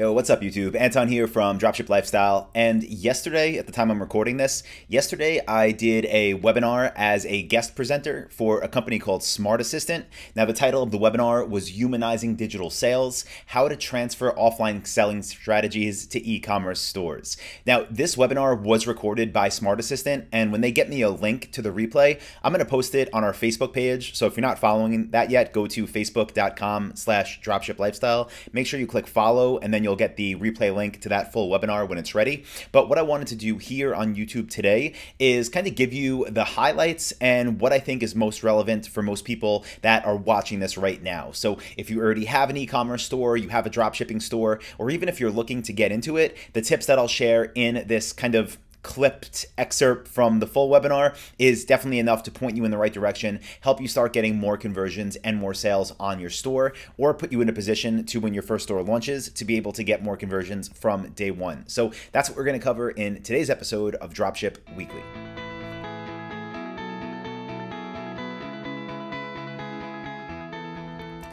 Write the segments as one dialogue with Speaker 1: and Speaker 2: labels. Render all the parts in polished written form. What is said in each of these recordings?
Speaker 1: Yo, what's up YouTube? Anton here from Dropship Lifestyle. And yesterday, at the time I'm recording this, yesterday I did a webinar as a guest presenter for a company called Smartassistant. Now the title of the webinar was Humanizing Digital Sales, How to Transfer Offline Selling Strategies to E-Commerce Stores. Now this webinar was recorded by Smartassistant, and when they get me a link to the replay, I'm going to post it on our Facebook page. So if you're not following that yet, go to facebook.com/dropshiplifestyle. Make sure you click follow, and then you'll get the replay link to that full webinar when it's ready. But what I wanted to do here on YouTube today is kind of give you the highlights and what I think is most relevant for most people that are watching this right now. So if you already have an e-commerce store, you have a dropshipping store, or even if you're looking to get into it, the tips that I'll share in this kind of clipped excerpt from the full webinar is definitely enough to point you in the right direction, help you start getting more conversions and more sales on your store, or put you in a position to, when your first store launches, to be able to get more conversions from day one. So that's what we're going to cover in today's episode of Dropship Weekly.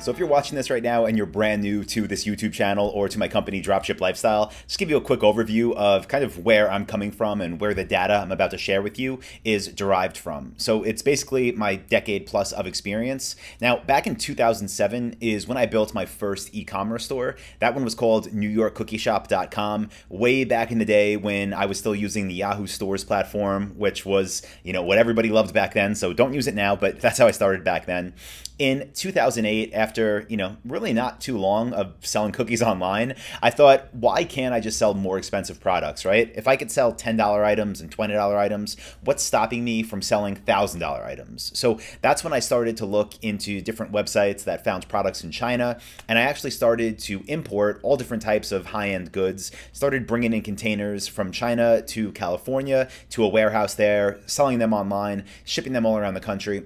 Speaker 1: So if you're watching this right now and you're brand new to this YouTube channel or to my company, Dropship Lifestyle, just give you a quick overview of kind of where I'm coming from and where the data I'm about to share with you is derived from. So it's basically my decade plus of experience. Now, back in 2007 is when I built my first e-commerce store. That one was called NewYorkCookieShop.com, way back in the day when I was still using the Yahoo Stores platform, which was, what everybody loved back then. So don't use it now, but that's how I started back then. In 2008, after, really not too long of selling cookies online, I thought, why can't I just sell more expensive products, right? If I could sell $10 items and $20 items, what's stopping me from selling $1,000 items? So that's when I started to look into different websites that found products in China, and I actually started to import all different types of high-end goods, started bringing in containers from China to California to a warehouse there, selling them online, shipping them all around the country.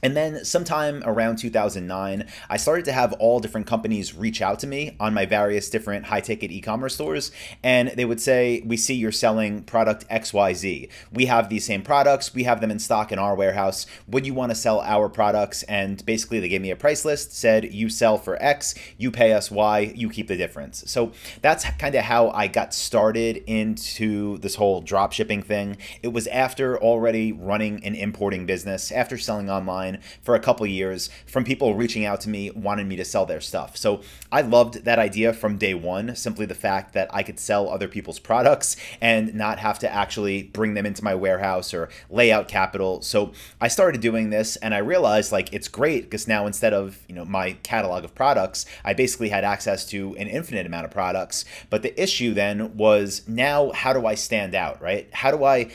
Speaker 1: And then sometime around 2009, I started to have all different companies reach out to me on my various different high-ticket e-commerce stores, and they would say, we see you're selling product XYZ. We have these same products. We have them in stock in our warehouse. Would you want to sell our products? And basically, they gave me a price list, said, you sell for X, you pay us Y, you keep the difference. So that's kind of how I got started into this whole drop shipping thing. It was after already running an importing business, after selling online for a couple years, from people reaching out to me wanting me to sell their stuff. So I loved that idea from day one, simply the fact that I could sell other people's products and not have to actually bring them into my warehouse or lay out capital. So I started doing this, and I realized it's great because now instead of my catalog of products, I basically had access to an infinite amount of products. But the issue then was, now how do I stand out, right? How do I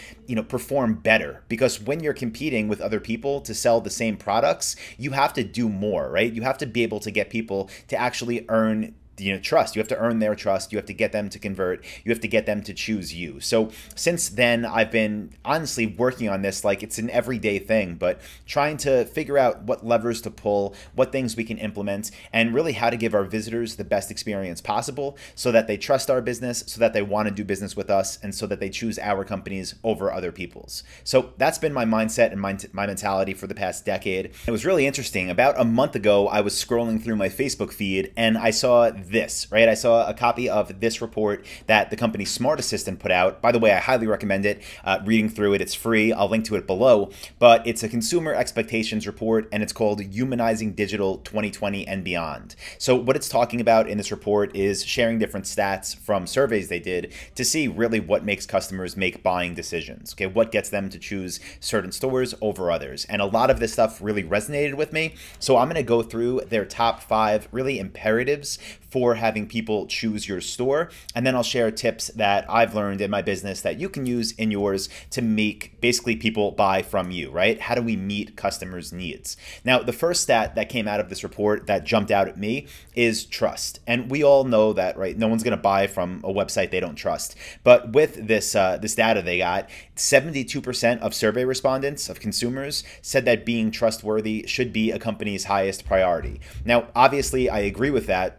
Speaker 1: perform better? Because when you're competing with other people to sell the same products, you have to do more, right? You have to be able to get people to actually earn trust. You have to earn their trust. You have to get them to convert. You have to get them to choose you. So since then, I've been honestly working on this like it's an everyday thing, but trying to figure out what levers to pull, what things we can implement, and really how to give our visitors the best experience possible so that they trust our business, so that they want to do business with us, and so that they choose our companies over other people's. So that's been my mindset and my mentality for the past decade. It was really interesting. About a month ago, I was scrolling through my Facebook feed and I saw this, right? I saw a copy of this report that the company Smartassistant put out. By the way, I highly recommend it. Reading through it, it's free. I'll link to it below. But it's a consumer expectations report, and it's called Humanizing Digital 2020 and Beyond. So what it's talking about in this report is sharing different stats from surveys they did to see really what makes customers make buying decisions. Okay, what gets them to choose certain stores over others. And a lot of this stuff really resonated with me. So I'm going to go through their top 5 really imperatives for having people choose your store. And then I'll share tips that I've learned in my business that you can use in yours to make basically people buy from you, right? How do we meet customers' needs? Now, the first stat that came out of this report that jumped out at me is trust. And we all know that, right? No one's going to buy from a website they don't trust. But with this, this data they got, 72% of survey respondents, of consumers, said that being trustworthy should be a company's highest priority. Now, obviously, I agree with that.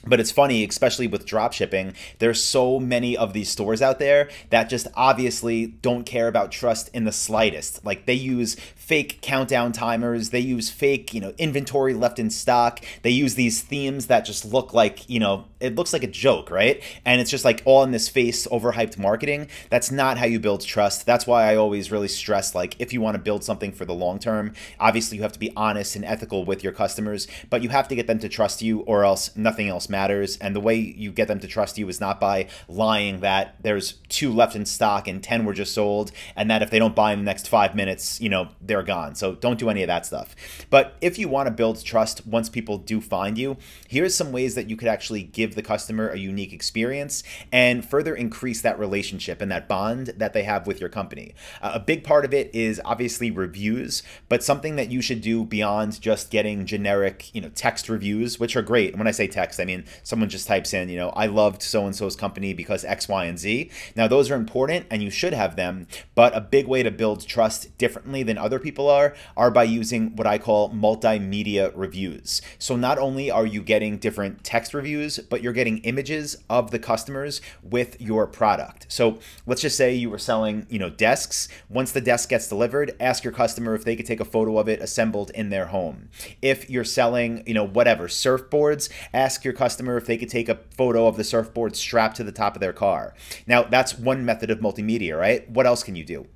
Speaker 1: But it's funny, especially with drop shipping, there's so many of these stores out there that just obviously don't care about trust in the slightest. Like they use fake countdown timers. They use fake, inventory left in stock. They use these themes that just look like, it looks like a joke, right? And it's just like all in this face, overhyped marketing. That's not how you build trust. That's why I always really stress, like, if you want to build something for the long term, obviously you have to be honest and ethical with your customers, but you have to get them to trust you, or else nothing else matters. And the way you get them to trust you is not by lying that there's 2 left in stock and 10 were just sold, and that if they don't buy in the next 5 minutes, they're gone. So don't do any of that stuff. But if you want to build trust once people do find you, here's some ways that you could actually give the customer a unique experience and further increase that relationship and that bond that they have with your company. A big part of it is obviously reviews, but something that you should do beyond just getting generic, text reviews, which are great. And when I say text, I mean someone just types in, I loved so-and-so's company because X, Y, and Z. Now, those are important and you should have them, but a big way to build trust differently than other people are by using what I call multimedia reviews. So not only are you getting different text reviews, but you're getting images of the customers with your product. So let's just say you were selling, desks. Once the desk gets delivered, ask your customer if they could take a photo of it assembled in their home. If you're selling, whatever, surfboards, ask your customer if they could take a photo of the surfboard strapped to the top of their car. Now, that's one method of multimedia, right? What else can you do?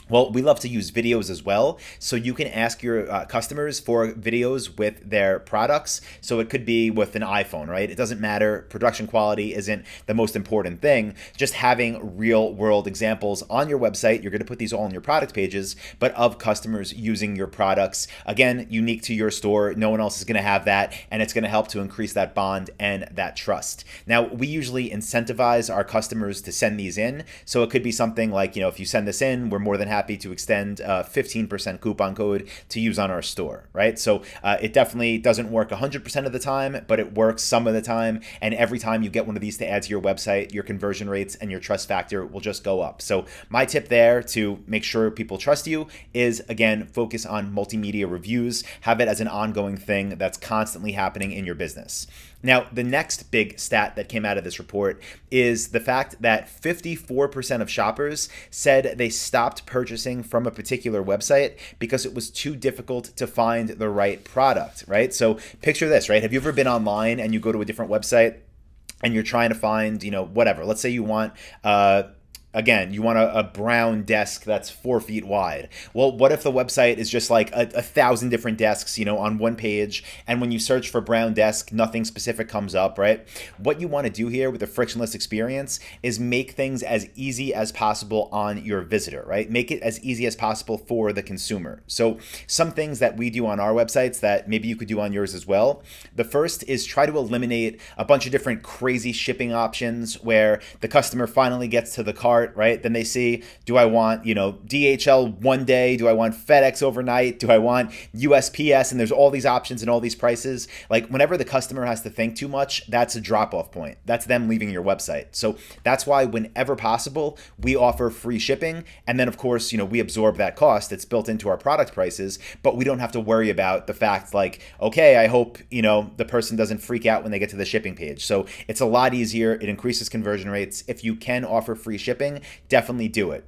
Speaker 1: Well, we love to use videos as well. So you can ask your customers for videos with their products. So it could be with an iPhone, right? It doesn't matter. Production quality isn't the most important thing. Just having real world examples on your website. You're going to put these all on your product pages, but of customers using your products. Again, unique to your store. No one else is going to have that. And it's going to help to increase that bond and that trust. Now, we usually incentivize our customers to send these in. So it could be something like, if you send this in, we're more than happy to extend a 15% coupon code to use on our store, right? So it definitely doesn't work 100% of the time, but it works some of the time. And every time you get one of these to add to your website, your conversion rates and your trust factor will just go up. So my tip there to make sure people trust you is, again, focus on multimedia reviews. Have it as an ongoing thing that's constantly happening in your business. Now, the next big stat that came out of this report is the fact that 54% of shoppers said they stopped purchasing from a particular website because it was too difficult to find the right product, right? So picture this, right? Have you ever been online and you go to a different website and you're trying to find, whatever. Let's say you want again, you want a brown desk that's 4 feet wide. Well, what if the website is just like a 1,000 different desks, on one page, and when you search for brown desk, nothing specific comes up, right? What you want to do here with a frictionless experience is make things as easy as possible on your visitor, right? Make it as easy as possible for the consumer. So some things that we do on our websites that maybe you could do on yours as well. The first is try to eliminate a bunch of different crazy shipping options where the customer finally gets to the cart, right? Then they see, do I want, DHL one day? Do I want FedEx overnight? Do I want USPS? And there's all these options and all these prices. Like whenever the customer has to think too much, that's a drop-off point. That's them leaving your website. So that's why whenever possible, we offer free shipping. And then of course, we absorb that cost. It's built into our product prices, but we don't have to worry about the fact like, okay, I hope, the person doesn't freak out when they get to the shipping page. So it's a lot easier. It increases conversion rates. If you can offer free shipping, definitely do it.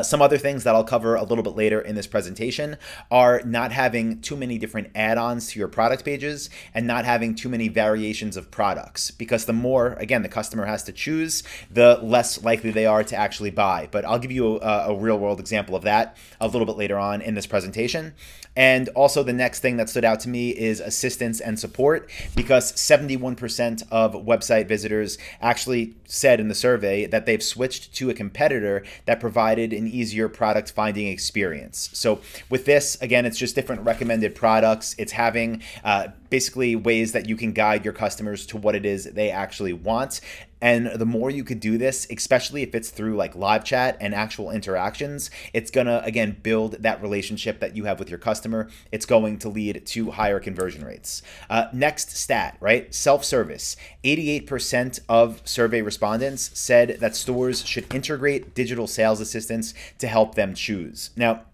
Speaker 1: Some other things that I'll cover a little bit later in this presentation are not having too many different add-ons to your product pages and not having too many variations of products, because the more, again, the customer has to choose, the less likely they are to actually buy. But I'll give you a real-world example of that a little bit later on in this presentation. And also the next thing that stood out to me is assistance and support, because 71% of website visitors actually said in the survey that they've switched to a competitor that provided an easier product finding experience. So with this, again, it's just different recommended products. It's having basically ways that you can guide your customers to what it is they actually want. And the more you could do this, especially if it's through like live chat and actual interactions, it's gonna, again, build that relationship that you have with your customer. It's going to lead to higher conversion rates. Next stat, right? Self-service. 88% of survey respondents said that stores should integrate digital sales assistants to help them choose. Now,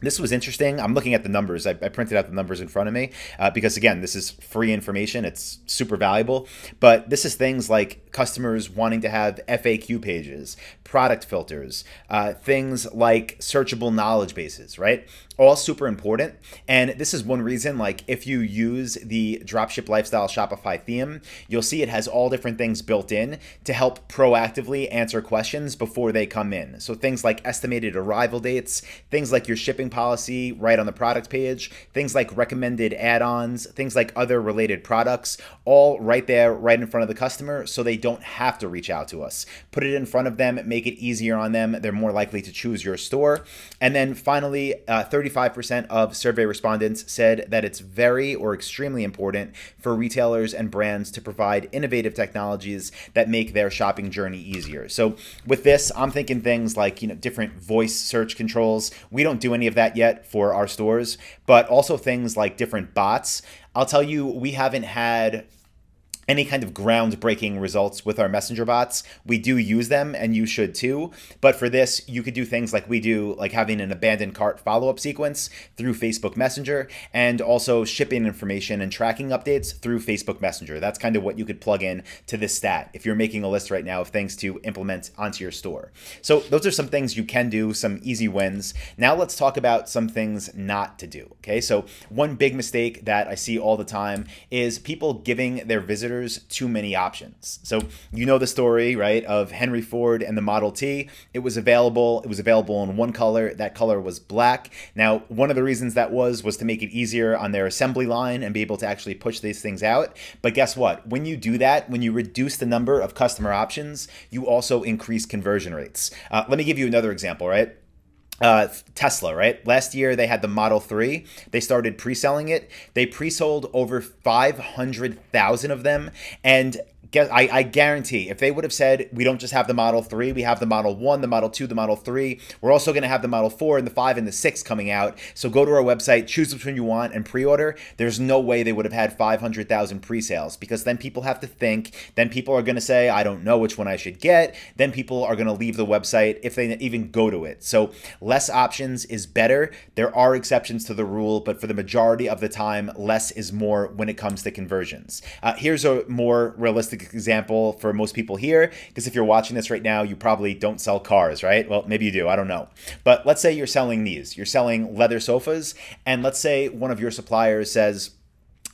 Speaker 1: this was interesting. I'm looking at the numbers. I printed out the numbers in front of me because, again, this is free information. It's super valuable. But this is things like customers wanting to have FAQ pages, product filters, things like searchable knowledge bases, right? all super important. And this is one reason, like if you use the Dropship Lifestyle Shopify theme, you'll see it has all different things built in to help proactively answer questions before they come in. So things like estimated arrival dates, things like your shipping policy right on the product page, things like recommended add-ons, things like other related products, all right there, right in front of the customer, so they don't have to reach out to us. Put it in front of them, make it easier on them. They're more likely to choose your store. And then finally, 35% of survey respondents said that it's very or extremely important for retailers and brands to provide innovative technologies that make their shopping journey easier. So with this, I'm thinking things like, different voice search controls. We don't do any of that yet for our stores, but also things like different bots. I'll tell you, we haven't had any kind of groundbreaking results with our messenger bots. We do use them, and you should too. But for this, you could do things like we do, like having an abandoned cart follow-up sequence through Facebook Messenger, and also shipping information and tracking updates through Facebook Messenger. That's kind of what you could plug in to this stat if you're making a list right now of things to implement onto your store. So those are some things you can do, some easy wins. Now let's talk about some things not to do. Okay, so one big mistake that I see all the time is people giving their visitors too many options. So you know the story, right, of Henry Ford and the Model T. It was available in one color. That color was black. Now, one of the reasons that was to make it easier on their assembly line and be able to actually push these things out. But guess what? When you do that, when you reduce the number of customer options, you also increase conversion rates. Let me give you another example, right? Tesla, right? Last year they had the Model 3. They started pre-selling it. They pre-sold over 500,000 of them, and I guarantee if they would have said, we don't just have the Model 3, we have the Model 1, the Model 2, the Model 3, we're also going to have the Model 4 and the 5 and the 6 coming out. So go to our website, choose which one you want and pre-order. There's no way they would have had 500,000 pre-sales, because then people have to think, then people are going to say, I don't know which one I should get. Then people are going to leave the website if they even go to it. So less options is better. There are exceptions to the rule, but for the majority of the time, less is more when it comes to conversions. Here's a more realistic example for most people here, because if you're watching this right now, you probably don't sell cars, right? Well, maybe you do, I don't know. But let's say you're selling these. You're selling leather sofas, and let's say one of your suppliers says,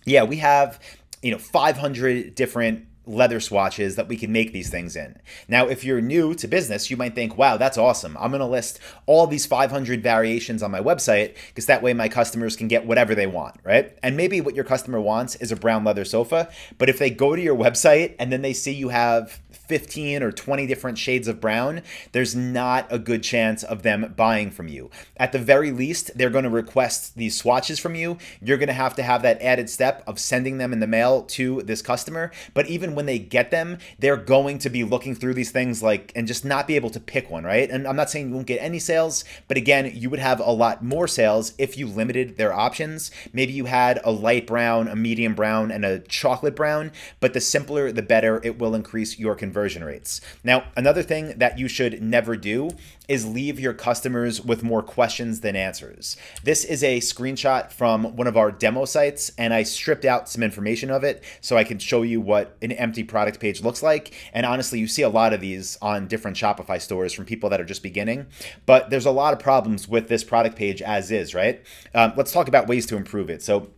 Speaker 1: yeah, we have 500 different leather swatches that we can make these things in. Now, if you're new to business, you might think, wow, that's awesome. I'm going to list all these 500 variations on my website, because that way my customers can get whatever they want, right? And maybe what your customer wants is a brown leather sofa, but if they go to your website and then they see you have 15 or 20 different shades of brown, there's not a good chance of them buying from you. At the very least, they're going to request these swatches from you. You're going to have that added step of sending them in the mail to this customer. But even when they get them, they're going to be looking through these things and just not be able to pick one, right? And I'm not saying you won't get any sales, but again, you would have a lot more sales if you limited their options. Maybe you had a light brown, a medium brown, and a chocolate brown, but the simpler, the better. It will increase your conversion rates. Now, another thing that you should never do is leave your customers with more questions than answers. This is a screenshot from one of our demo sites, and I stripped out some information of it so I can show you what an empty product page looks like. And honestly, you see a lot of these on different Shopify stores from people that are just beginning, but there's a lot of problems with this product page as is, right? Let's talk about ways to improve it. So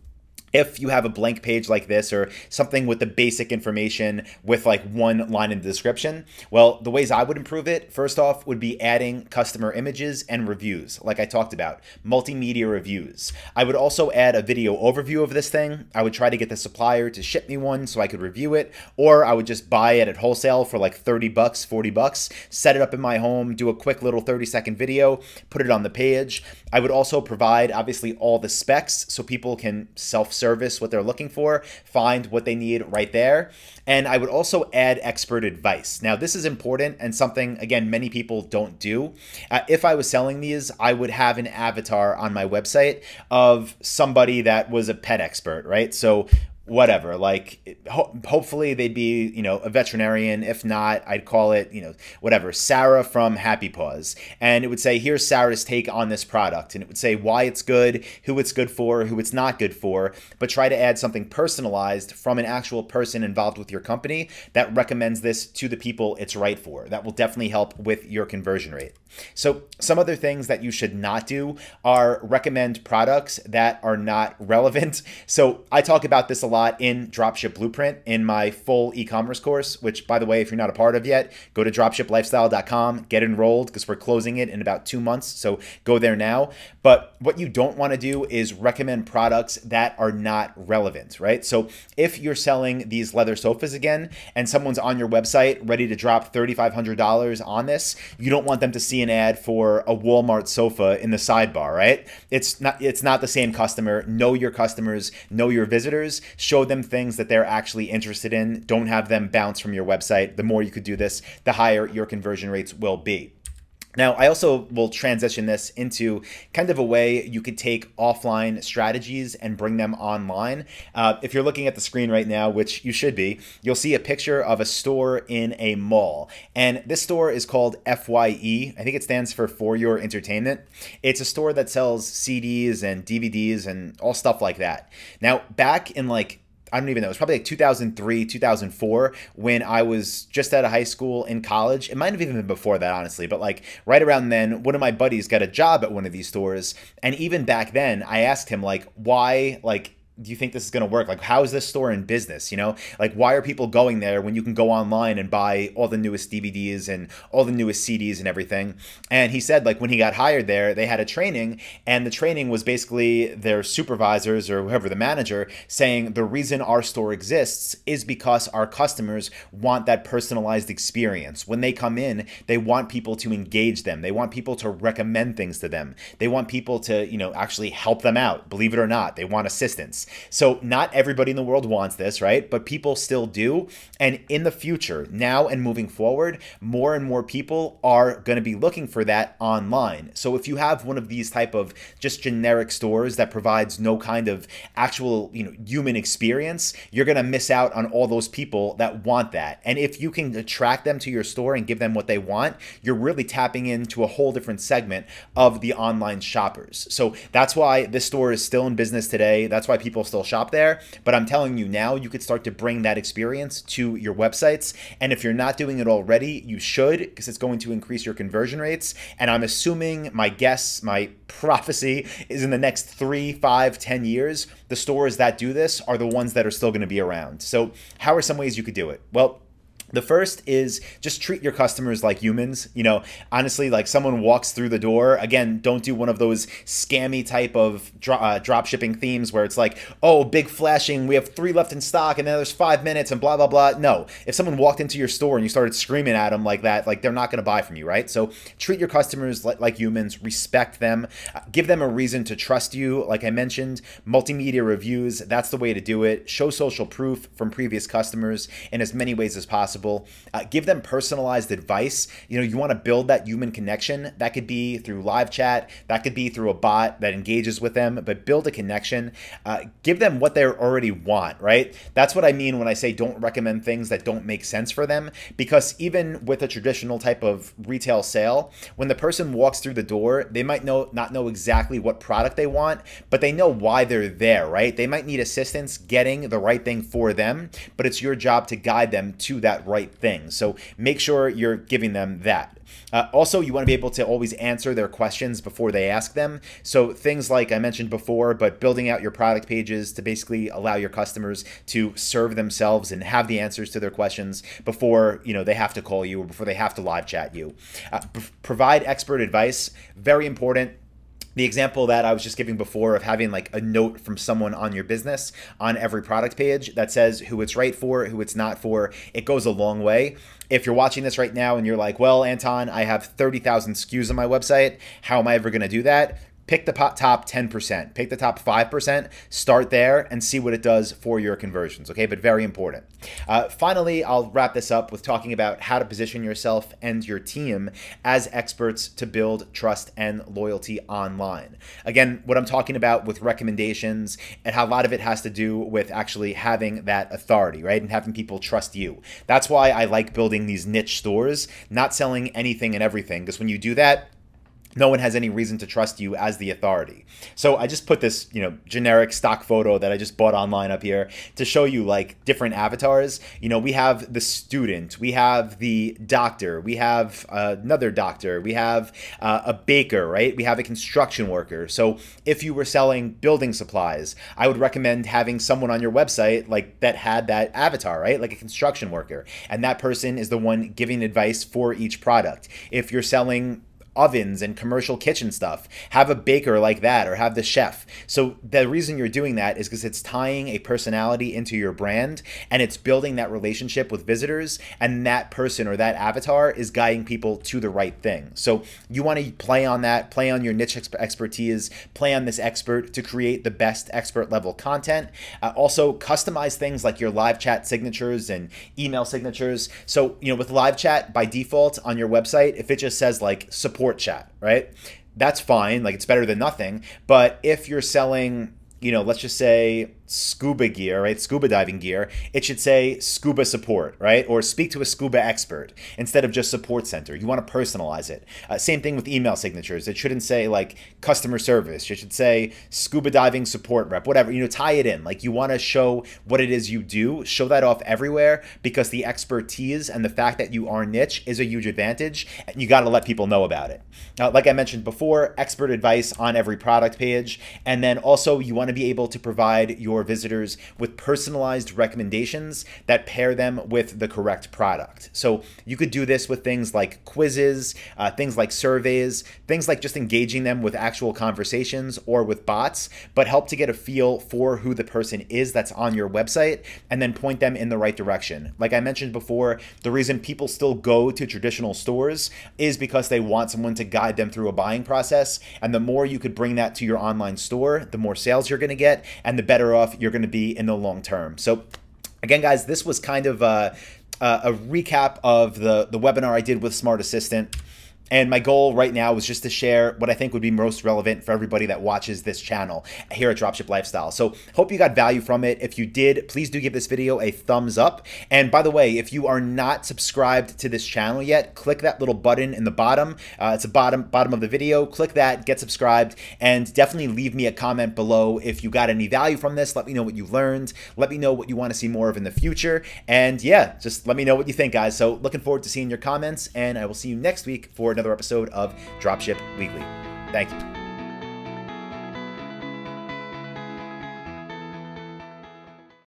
Speaker 1: if you have a blank page like this, or something with the basic information with like one line in the description, well, the ways I would improve it, first off, would be adding customer images and reviews, like I talked about, multimedia reviews. I would also add a video overview of this thing. I would try to get the supplier to ship me one so I could review it, or I would just buy it at wholesale for like 30 bucks, 40 bucks, set it up in my home, do a quick little 30-second video, put it on the page. I would also provide, obviously, all the specs so people can self-service what they're looking for, find what they need right there. And I would also add expert advice. Now, this is important and something, again, many people don't do. If I was selling these, I would have an avatar on my website of somebody that was a pet expert, right? So whatever, like hopefully they'd be, a veterinarian. If not, I'd call it, whatever, Sarah from Happy Paws. And it would say, here's Sarah's take on this product. And it would say why it's good, who it's good for, who it's not good for, but try to add something personalized from an actual person involved with your company that recommends this to the people it's right for. That will definitely help with your conversion rate. So some other things that you should not do are recommend products that are not relevant. So I talk about this a lot in Dropship Blueprint in my full e-commerce course, which, by the way, if you're not a part of yet, go to dropshiplifestyle.com, get enrolled, because we're closing it in about 2 months. So go there now. But what you don't want to do is recommend products that are not relevant, right? So if you're selling these leather sofas again and someone's on your website ready to drop $3,500 on this, you don't want them to see an ad for a Walmart sofa in the sidebar, right? It's not the same customer. Know your customers, know your visitors, show them things that they're actually interested in. Don't have them bounce from your website. The more you could do this, the higher your conversion rates will be. Now, I also will transition this into kind of a way you could take offline strategies and bring them online. If you're looking at the screen right now, which you should be, you'll see a picture of a store in a mall. And this store is called FYE. I think it stands for Your Entertainment. It's a store that sells CDs and DVDs and all stuff like that. Now, back in I don't even know. It was probably like 2003, 2004 when I was just out of high school in college. It might have even been before that, honestly. But right around then, one of my buddies got a job at one of these stores. And even back then, I asked him why, do you think this is going to work? How is this store in business? Why are people going there when you can go online and buy all the newest DVDs and all the newest CDs and everything? And he said, when he got hired there, they had a training, and the training was basically their supervisors or whoever, the manager, saying the reason our store exists is because our customers want that personalized experience. When they come in, they want people to engage them. They want people to recommend things to them. They want people to, actually help them out. Believe it or not, they want assistance. So not everybody in the world wants this, right? But people still do. And in the future, now and moving forward, more and more people are going to be looking for that online. So if you have one of these type of just generic stores that provides no kind of actual, human experience, you're going to miss out on all those people that want that. And if you can attract them to your store and give them what they want, you're really tapping into a whole different segment of the online shoppers. So that's why this store is still in business today. That's why people still shop there. But I'm telling you now, you could start to bring that experience to your websites. And if you're not doing it already, you should, because it's going to increase your conversion rates. And I'm assuming, my guess, my prophecy is in the next 3, 5, 10 years, the stores that do this are the ones that are still going to be around. So how are some ways you could do it? Well, the first is just treat your customers like humans. Honestly, someone walks through the door, again, don't do one of those scammy type of drop shipping themes where it's oh, big flashing, we have 3 left in stock and then there's 5 minutes and blah, blah, blah. No, if someone walked into your store and you started screaming at them like that, they're not going to buy from you, right? So treat your customers like humans, respect them, give them a reason to trust you. Like I mentioned, multimedia reviews, that's the way to do it. Show social proof from previous customers in as many ways as possible. Give them personalized advice. You want to build that human connection. That could be through live chat. That could be through a bot that engages with them, but build a connection. Give them what they already want, right? That's what I mean when I say don't recommend things that don't make sense for them, because even with a traditional type of retail sale, when the person walks through the door, they might not know exactly what product they want, but they know why they're there, right? They might need assistance getting the right thing for them, but it's your job to guide them to that right thing. So make sure you're giving them that. Also, you want to be able to always answer their questions before they ask them. So things like I mentioned before, but building out your product pages to basically allow your customers to serve themselves and have the answers to their questions before they have to call you or before they have to live chat you. Provide expert advice, very important. The example that I was just giving before of having a note from someone on your business on every product page that says who it's right for, who it's not for, it goes a long way. If you're watching this right now and you're well, Anton, I have 30,000 SKUs on my website, how am I ever going to do that? pick the top 10%, pick the top 5%, start there and see what it does for your conversions, okay? But very important. Finally, I'll wrap this up with talking about how to position yourself and your team as experts to build trust and loyalty online. Again, what I'm talking about with recommendations and how a lot of it has to do with actually having that authority, right? And having people trust you. That's why I like building these niche stores, not selling anything and everything, because when you do that, no one has any reason to trust you as the authority. So I just put this, generic stock photo that I just bought online up here to show you like different avatars. We have the student, we have the doctor, we have another doctor, we have a baker, right? We have a construction worker. So if you were selling building supplies, I would recommend having someone on your website like that had that avatar, right? Like a construction worker. And that person is the one giving advice for each product. If you're selling ovens and commercial kitchen stuff, have a baker like that, or have the chef. So the reason you're doing that is because it's tying a personality into your brand, and it's building that relationship with visitors, and that person or that avatar is guiding people to the right thing. So you want to play on that, play on your niche expertise, play on this expert to create the best expert level content. Also customize things like your live chat signatures and email signatures. So with live chat by default on your website, if it just says like support chat, right? That's fine. Like, it's better than nothing. But if you're selling, let's just say scuba gear, right? Scuba diving gear, it should say scuba support, right? Or speak to a scuba expert instead of just support center. You want to personalize it. Same thing with email signatures. It shouldn't say like customer service. It should say scuba diving support rep, whatever, tie it in. Like, you want to show what it is you do, show that off everywhere, because the expertise and the fact that you are niche is a huge advantage, and you got to let people know about it. Like I mentioned before, expert advice on every product page. And then also you want to be able to provide your visitors with personalized recommendations that pair them with the correct product. So you could do this with things like quizzes, things like surveys, things like just engaging them with actual conversations or with bots, but help to get a feel for who the person is that's on your website, and then point them in the right direction. Like I mentioned before, the reason people still go to traditional stores is because they want someone to guide them through a buying process. And the more you could bring that to your online store, the more sales you're going to get, and the better off you're going to be in the long term. So again, guys, this was kind of a recap of the webinar I did with Smartassistant. And my goal right now is just to share what I think would be most relevant for everybody that watches this channel here at Dropship Lifestyle. So hope you got value from it. If you did, please do give this video a thumbs up. And by the way, if you are not subscribed to this channel yet, click that little button in the bottom. It's the bottom of the video. Click that, get subscribed, and definitely leave me a comment below if you got any value from this. Let me know what you learned. Let me know what you want to see more of in the future. And yeah, just let me know what you think, guys. So looking forward to seeing your comments, and I will see you next week for another episode of Dropship Weekly. Thank you.